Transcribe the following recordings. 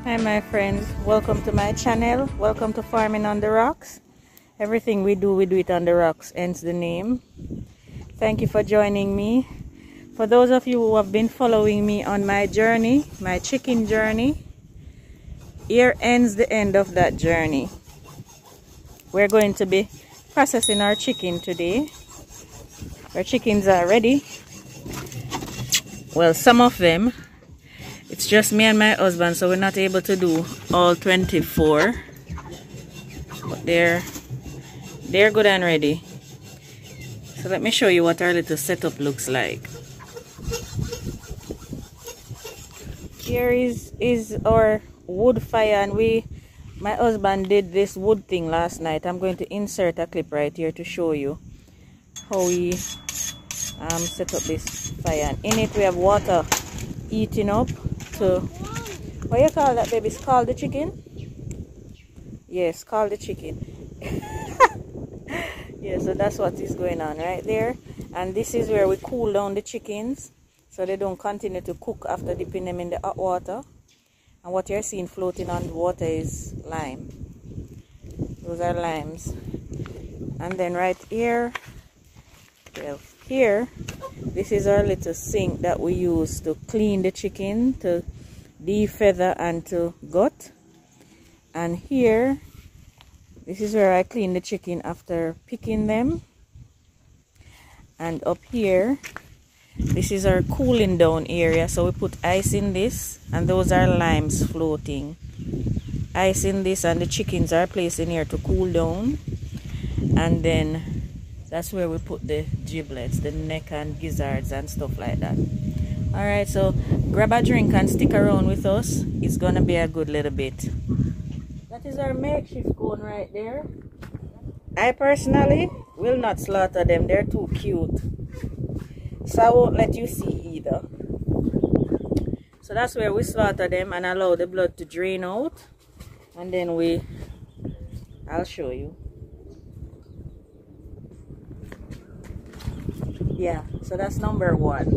Hi my friends, welcome to my channel. Welcome to Farming on the Rocks. Everything we do it on the rocks, hence the name. Thank you for joining me. For those of you who have been following me on my journey, my chicken journey, here ends the end of that journey. We're going to be processing our chicken today. Our chickens are ready. Well, some of them. It's just me and my husband, so we're not able to do all 24. But they're good and ready. So let me show you what our little setup looks like. Here is our wood fire, and my husband did this wood thing last night. I'm going to insert a clip right here to show you how we set up this fire. And in it we have water heating up to, what you call that, baby? It's called the chicken? Yes, called the chicken. Yeah, so that's what is going on right there. And this is where we cool down the chickens so they don't continue to cook after dipping them in the hot water. And what you're seeing floating on the water is lime. Those are limes. And then right here, well, here, this is our little sink that we use to clean the chicken, to defeather and to gut. And here, this is where I clean the chicken after picking them. And up here, this is our cooling down area. So we put ice in this, and those are limes floating. Ice in this, and the chickens are placed in here to cool down. And then that's where we put the giblets, the neck and gizzards and stuff like that. Alright, so grab a drink and stick around with us. It's gonna be a good little bit. That is our makeshift cone right there. I personally will not slaughter them, they're too cute. So I won't let you see either. So that's where we slaughter them and allow the blood to drain out. And then I'll show you. Yeah, so that's number one.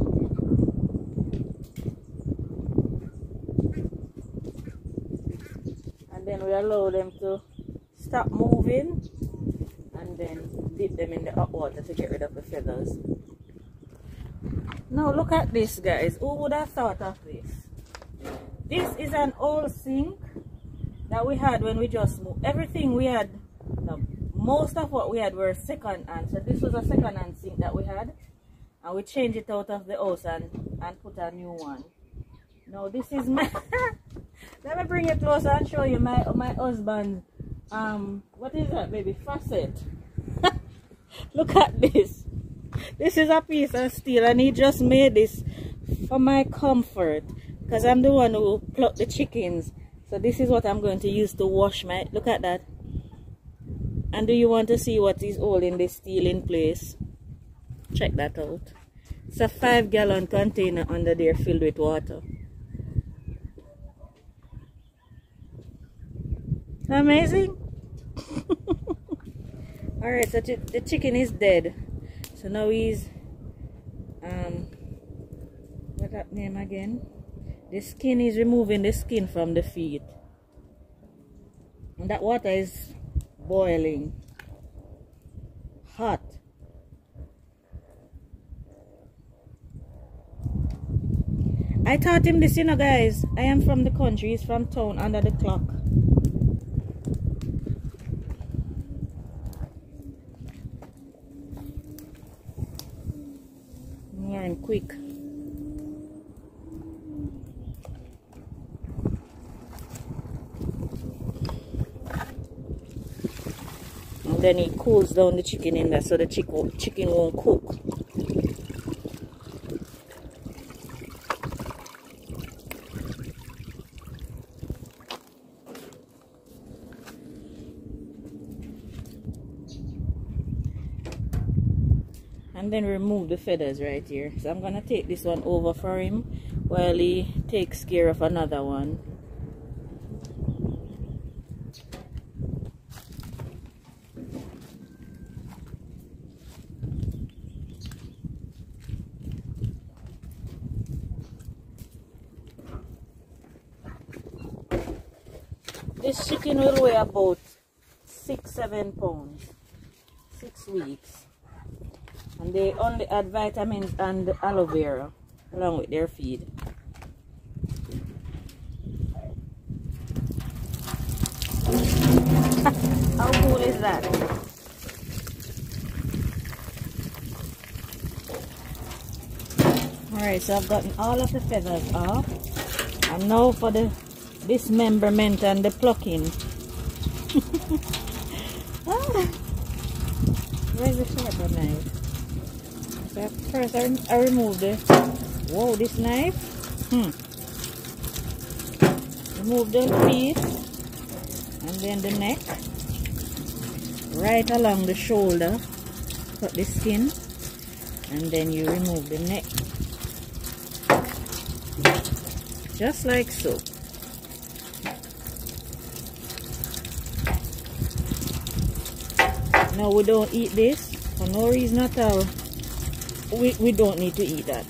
And then we allow them to stop moving and then dip them in the hot water to get rid of the feathers. Now look at this, guys. Who would have thought of this? This is an old sink that we had when we just moved. Everything we had, no, most of what we had were second hand. So this was a second hand sink that we had. And we changed it out of the house and put a new one. Now this is my let me bring it closer and show you my husband. What is that, baby? Faucet. Look at this. This is a piece of steel, and he just made this for my comfort because I'm the one who plucked the chickens. So this is what I'm going to use to wash my, look at that. And do you want to see what is holding this steel in place? Check that out. It's a 5-gallon container under there filled with water. Amazing. Alright, so the chicken is dead. So now he's what's that name again? The skin is removing the skin from the feet. And that water is boiling. Hot. I taught him this, you know, guys. I am from the country. He's from town, under the clock. Learn quick. And then he cools down the chicken in there so the chicken won't cook. And then remove the feathers right here. So I'm gonna take this one over for him while he takes care of another one. This chicken will weigh about 6-7 pounds, 6 weeks. And they only add vitamins and aloe vera along with their feed. How cool is that? Alright, so I've gotten all of the feathers off. And now for the dismemberment and the plucking. Where's the sharper knife? So first I remove the, whoa, this knife. Remove the feet and then the neck. Right along the shoulder, cut the skin, and then you remove the neck. Just like so. Now we don't eat this for no reason at all. We don't need to eat that.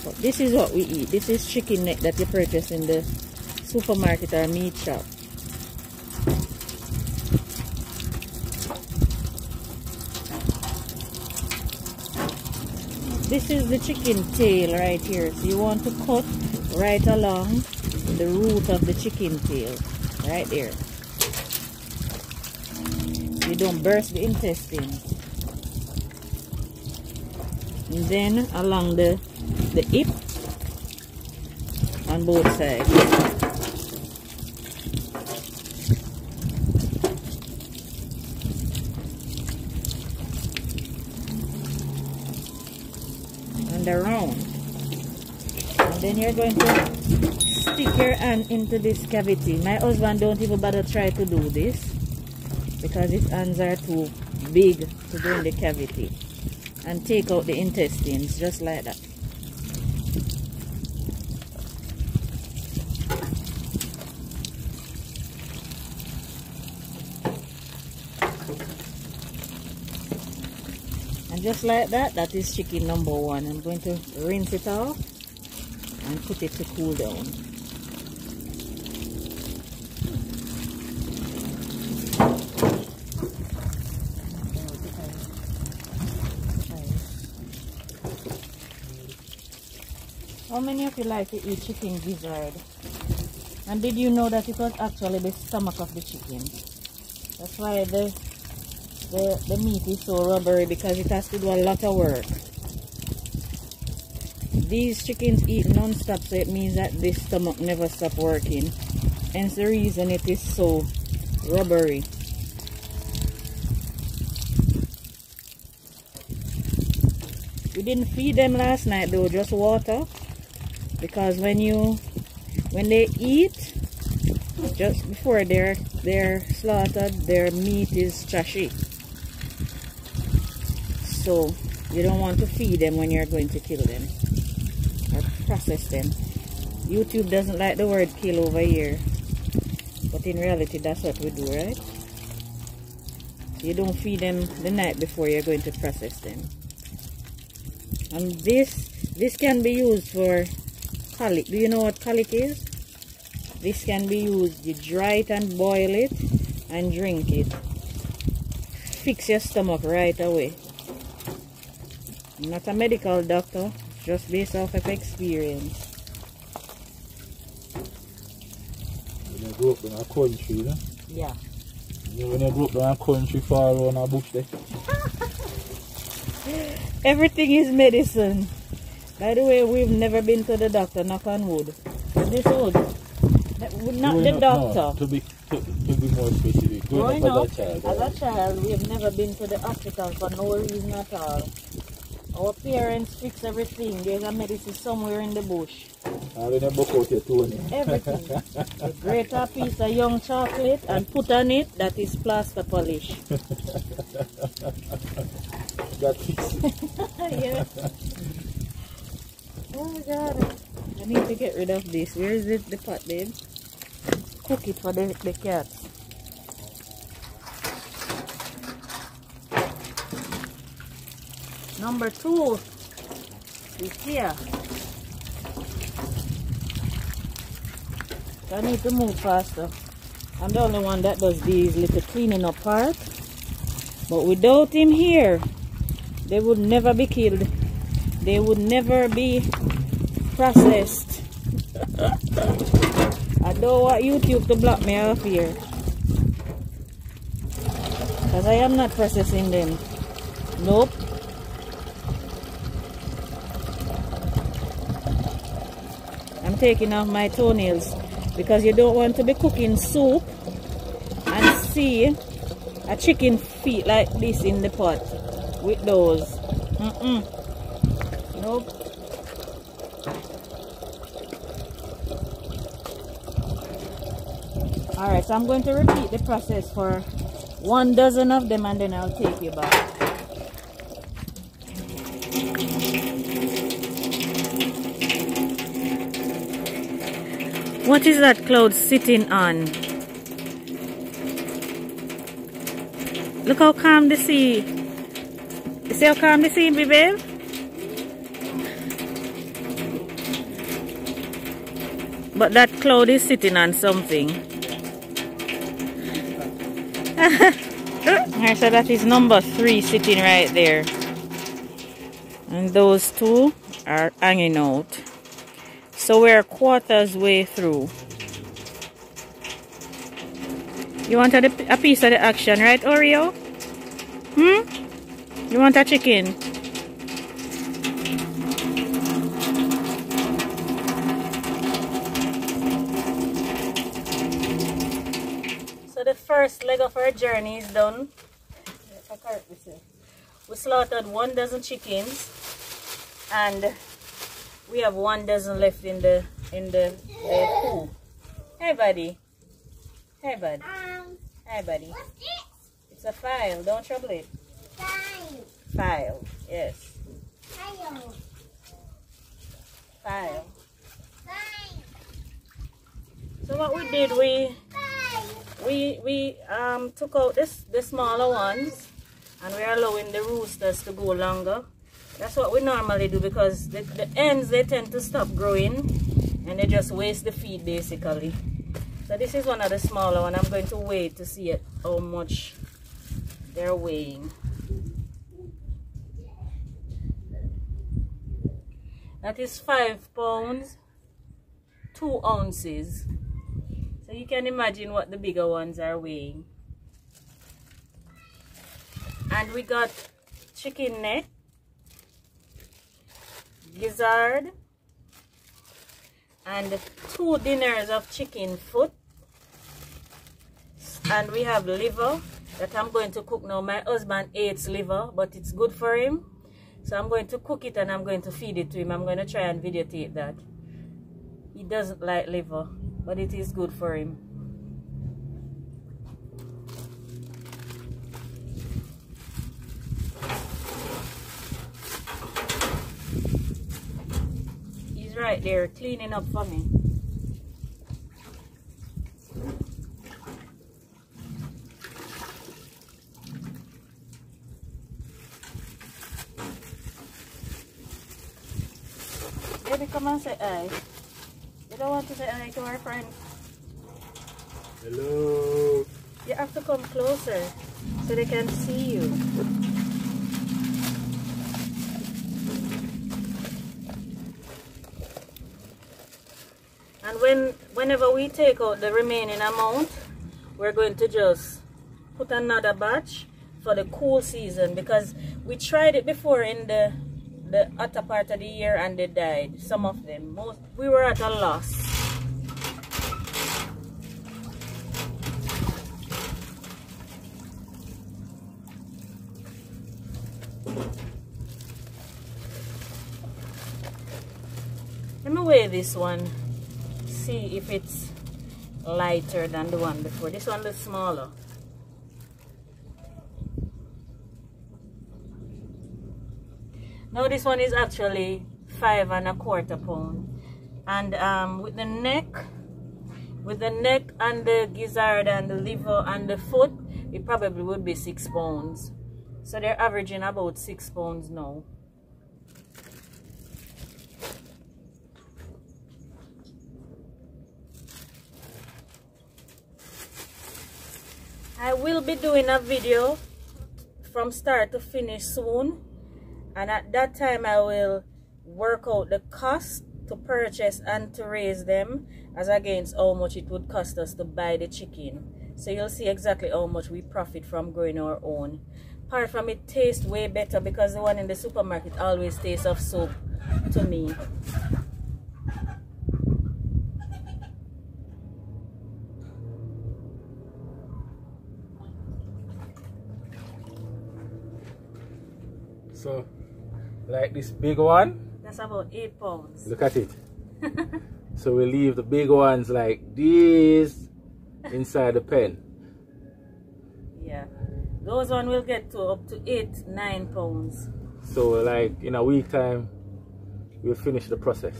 But this is what we eat. This is chicken neck that you purchase in the supermarket or meat shop. This is the chicken tail right here. So you want to cut right along the root of the chicken tail. Right there. You don't burst the intestines. And then along the hip on both sides. And around. And then you're going to stick your hand into this cavity. My husband don't even bother try to do this because his hands are too big to go in the cavity. And take out the intestines just like that. And just like that, that is chicken number 1. I'm going to rinse it off and put it to cool down. How many of you like to eat chicken gizzard? And did you know that it was actually the stomach of the chicken? That's why the meat is so rubbery, because it has to do a lot of work. These chickens eat non-stop, so it means that this stomach never stops working. Hence the reason it is so rubbery. We didn't feed them last night though, just water. Because when they eat, just before they're slaughtered, their meat is trashy. So you don't want to feed them when you're going to kill them or process them. YouTube doesn't like the word kill over here, but in reality that's what we do, right? You don't feed them the night before you're going to process them. And this can be used for colic. Do you know what colic is? This can be used. You dry it and boil it and drink it. Fix your stomach right away. I'm not a medical doctor, just based off of experience. When you grow up in a country, you know? Yeah. When you grow up in a country far around a bush there. Everything is medicine. By the way, we've never been to the doctor, knock on wood. This wood. Not the doctor. No, to be more specific. Growing up as a child, we have never been to the hospital for no reason at all. Our parents fix everything. There's a medicine somewhere in the bush. Everything. A greater piece of young chocolate and put on it, that is plaster polish. That is. Yeah. Oh my god. I need to get rid of this. Where is it, the pot, babe? Cook it for the cats. Number 2 is here. I need to move faster. I'm the only one that does these little cleaning up part. But without him here, they would never be killed. They would never be processed. I don't want YouTube to block me off here. Because I am not processing them. Nope. I'm taking off my toenails. Because you don't want to be cooking soup and see a chicken feet like this in the pot with those. Nope. Alright, so I'm going to repeat the process for 1 dozen of them and then I'll take you back. What is that cloud sitting on? Look how calm the sea. You see how calm the sea, babe? But that cloud is sitting on something. Alright, so that is number 3 sitting right there. And those 2 are hanging out. So we're quarters way through. You want a piece of the action, right, Oreo? You want a chicken? So the first leg of our journey is done. We slaughtered 1 dozen chickens and we have 1 dozen left in the pool. Hey buddy. Hey bud. Hey buddy. What's this? It's a file, don't trouble it. File. File, yes. File. File. File. So what we did, we took out the smaller ones and we're allowing the roosters to go longer. That's what we normally do because the ends, they tend to stop growing and they just waste the feed basically. So this is one of the smaller ones. I'm going to weigh to see how much they're weighing. That is 5 pounds, 2 ounces. So you can imagine what the bigger ones are weighing. And we got chicken neck, gizzard, and 2 dinners of chicken foot. And we have liver that I'm going to cook now. My husband hates liver, but it's good for him. So I'm going to cook it and I'm going to feed it to him. I'm going to try and videotape that. He doesn't like liver, but it is good for him. He's right there cleaning up for me. Baby, come and say hi. You don't want to say hi to our friend? Hello. You have to come closer so they can see you. And whenever we take out the remaining amount, we're going to just put another batch for the cool season because we tried it before in the hotter part of the year and they died. Some of them. We were at a loss. Let me weigh this one. See if it's lighter than the one before. This one is smaller. Now this one is actually 5 1/4 pounds, and with the neck and the gizzard and the liver and the foot, it probably would be 6 pounds. So they're averaging about 6 pounds now. I will be doing a video from start to finish soon, and at that time I will work out the cost to purchase and to raise them as against how much it would cost us to buy the chicken. So you'll see exactly how much we profit from growing our own. Apart from it tastes way better, because the one in the supermarket always tastes of soap to me. So, like this big one, That's about 8 pounds. look at it. So we leave the big ones like these inside the pen. Yeah, those one will get to up to 8-9 pounds. So like in a week time, we'll finish the process.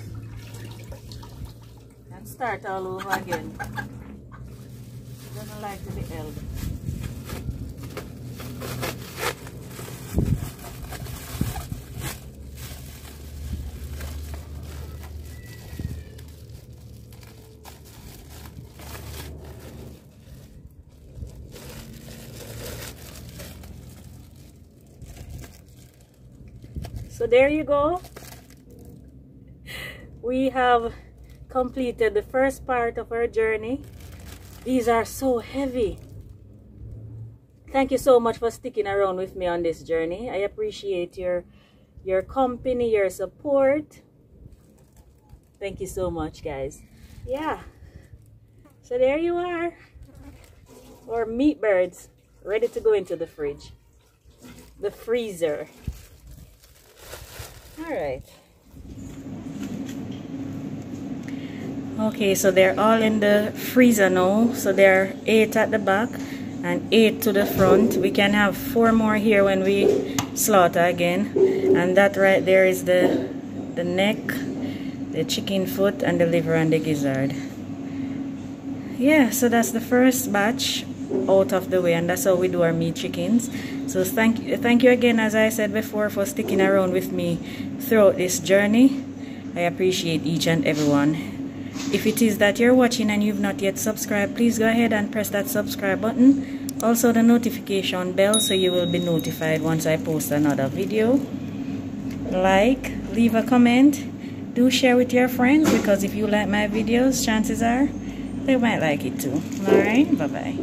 And start all over again. Doesn't like to be held. So there you go. We have completed the first part of our journey. These are so heavy. Thank you so much for sticking around with me on this journey. I appreciate your company, your support. Thank you so much, guys. Yeah. So there you are. Our meat birds ready to go into the fridge. The freezer. All right. Okay, so they're all in the freezer now. So there are 8 at the back and 8 to the front. We can have 4 more here when we slaughter again. And that right there is the neck, the chicken foot, and the liver and the gizzard. Yeah, so that's the first batch out of the way, and that's how we do our meat chickens. So thank you again, as I said before, for sticking around with me throughout this journey. I appreciate each and every one. If it is that you're watching and you've not yet subscribed, please go ahead and press that subscribe button, also the notification bell, so you will be notified once I post another video. Like, leave a comment, do share with your friends, because if you like my videos, chances are they might like it too. Alright, bye bye.